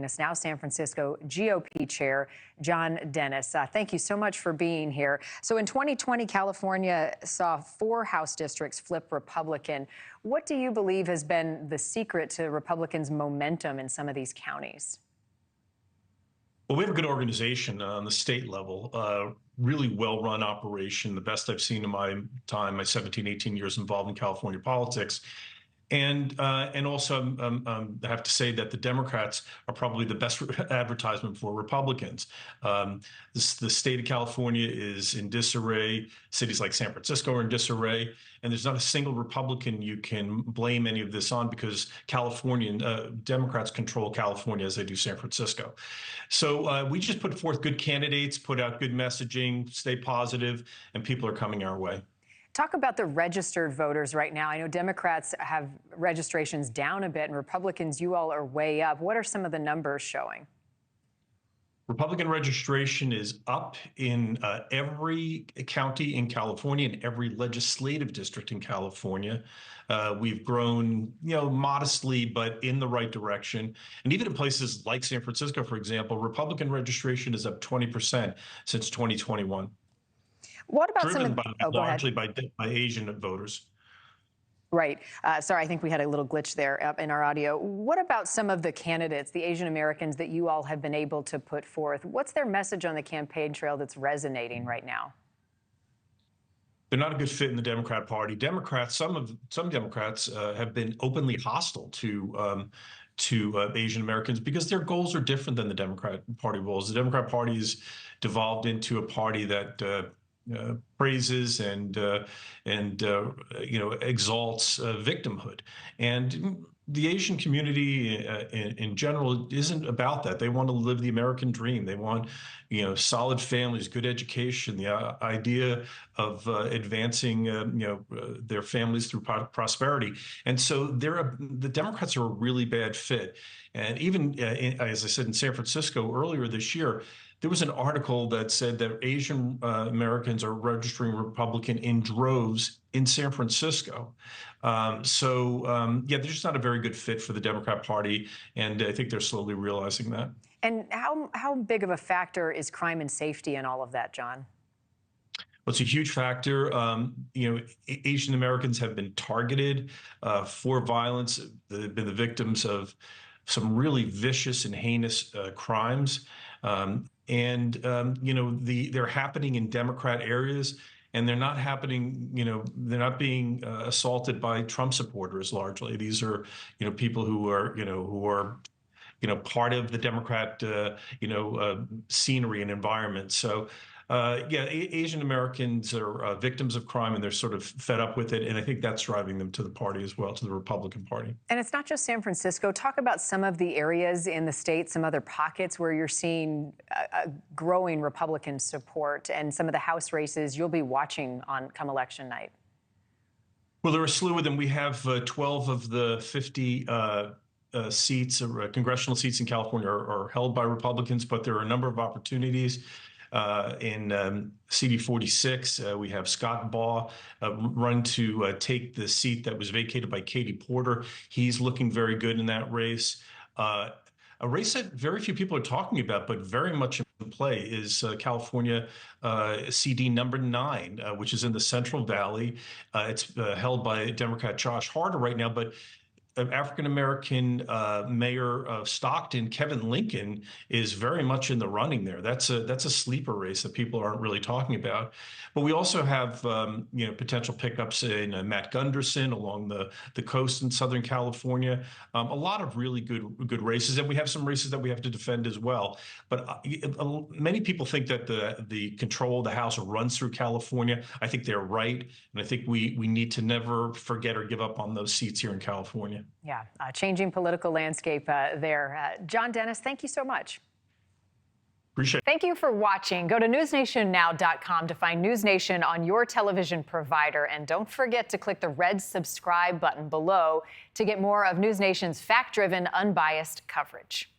us now, San Francisco GOP Chair John Dennis. Thank you so much for being here. So in 2020, California saw 4 House districts flip Republican. What do you believe has been the secret to Republicans' momentum in some of these counties? Well, we have a good organization on the state level, really well-run operation, the best I've seen in my time, my 17, 18 years involved in California politics. And also, I have to say that the Democrats are probably the best advertisement for Republicans. The state of California is in disarray. Cities like San Francisco are in disarray. And there's not a single Republican you can blame any of this on, because Democrats control California as they do San Francisco. So we just put forth good candidates, put out good messaging, stay positive, and people are coming our way. Talk about the registered voters right now. I know Democrats have registrations down a bit, and Republicans, you all are way up. What are some of the numbers showing? Republican registration is up in every county in California and every legislative district in California. We've grown, modestly, but in the right direction. And even in places like San Francisco, for example, Republican registration is up 20% since 2021. What about driven largely by Asian voters? Right. Sorry, I think we had a little glitch there in our audio. What about some of the candidates, the Asian Americans that you all have been able to put forth? What's their message on the campaign trail that's resonating right now? They're not a good fit in the Democrat Party. Some Democrats have been openly hostile to Asian Americans because their goals are different than the Democrat Party goals. The Democrat Party has devolved into a party that praises and exalts victimhood, and the Asian community in general isn't about that. They want to live the American dream. They want solid families, good education, the idea of advancing their families through prosperity. And so the Democrats are a really bad fit. And even as I said, in San Francisco earlier this year, there was an article that said that Asian Americans are registering Republican in droves in San Francisco. They're just not a very good fit for the Democrat Party, and I think they're slowly realizing that. And how big of a factor is crime and safety in all of that, John? Well, it's a huge factor. Asian Americans have been targeted for violence. They've been the victims of some really vicious and heinous crimes. They're happening in Democrat areas, and they're not happening, they're not being assaulted by Trump supporters largely. These are, people who are part of the Democrat, scenery and environment. So, Asian Americans are victims of crime, and they're sort of fed up with it. And I think that's driving them to the party as well, to the Republican Party. And it's not just San Francisco. Talk about some of the areas in the state, some other pockets where you're seeing a growing Republican support, and some of the House races you'll be watching on come election night. Well, there are a slew of them. We have 12 of the 50 seats, congressional seats in California are held by Republicans, but there are a number of opportunities. In CD 46, we have Scott Baugh run to take the seat that was vacated by Katie Porter. He's looking very good in that race. A race that very few people are talking about, but very much in play, is California CD number 9, which is in the Central Valley. It's held by Democrat Josh Harder right now, but African-American mayor of Stockton, Kevin Lincoln, is very much in the running there. That's a sleeper race that people aren't really talking about. But we also have potential pickups in Matt Gunderson along the coast in Southern California. A lot of really good races, and we have some races that we have to defend as well. But many people think that the control of the House runs through California. I think they're right, and I think we need to never forget or give up on those seats here in California. Yeah, changing political landscape there. John Dennis, thank you so much. Appreciate it. Thank you for watching. Go to newsnationnow.com to find NewsNation on your television provider. And don't forget to click the red subscribe button below to get more of NewsNation's fact-driven, unbiased coverage.